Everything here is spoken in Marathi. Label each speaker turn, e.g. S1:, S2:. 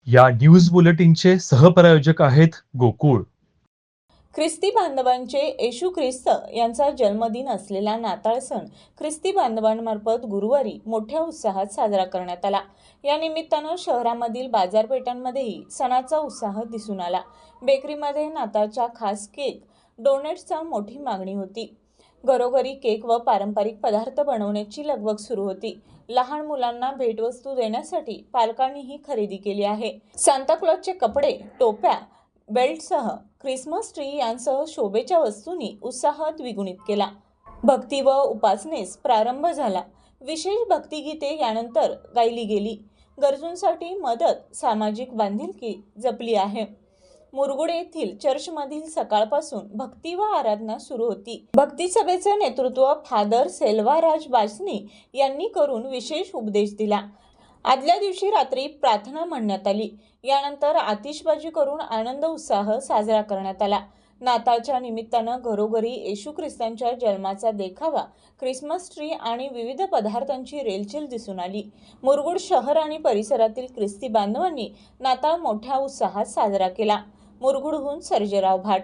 S1: या न्यूज बुलेटिनचे सहप्रायोजक आहेत गोकुळ.
S2: ख्रिस्ती बांधवांचे येशू ख्रिस्त यांचा जन्मदिन असलेला नाताळ सण ख्रिस्ती बांधवांमार्फत गुरुवारी मोठ्या उत्साहात साजरा करण्यात आला. या निमित्तानं शहरामधील बाजारपेठांमध्येही सणाचा उत्साह दिसून आला. बेकरीमध्ये नाताळच्या खास केक डोनेट्सचा मोठी मागणी होती. घरोघरी केक व पारंपरिक पदार्थ बनवण्याची लगबग सुरू होती. लहान मुलांना भेटवस्तू देण्यासाठी पालकांनीही खरेदी केली आहे. सांताक्लॉजचे कपडे, टोप्या, बेल्टसह ख्रिसमस ट्री यांसह शोभेच्या वस्तूंनी उत्साह द्विगुणित केला. भक्ती व उपासनेस प्रारंभ झाला. विशेष भक्तिगीते यानंतर गायली गेली. गरजूंसाठी मदत, सामाजिक बांधिलकी जपली आहे. मुरगुड येथील चर्चमधील सकाळपासून भक्ती व आराधना सुरू होती. भक्ती सभेचे नेतृत्व फादर सेल्वाराज बासनी यांनी करून विशेष उपदेश दिला. आदल्या दिवशी रात्री प्रार्थना म्हणण्यात आली. यानंतर आतिषबाजी करून आनंद उत्साह साजरा करण्यात आला. नाताळच्या निमित्तानं घरोघरी येशू ख्रिस्तांच्या जन्माचा देखावा, ख्रिसमस ट्री आणि विविध पदार्थांची रेलचेल दिसून आली. मुरगुड शहर आणि परिसरातील ख्रिस्ती बांधवांनी नाताळ मोठ्या उत्साहात साजरा केला. मुरगुडहून सर्जेराव भाट.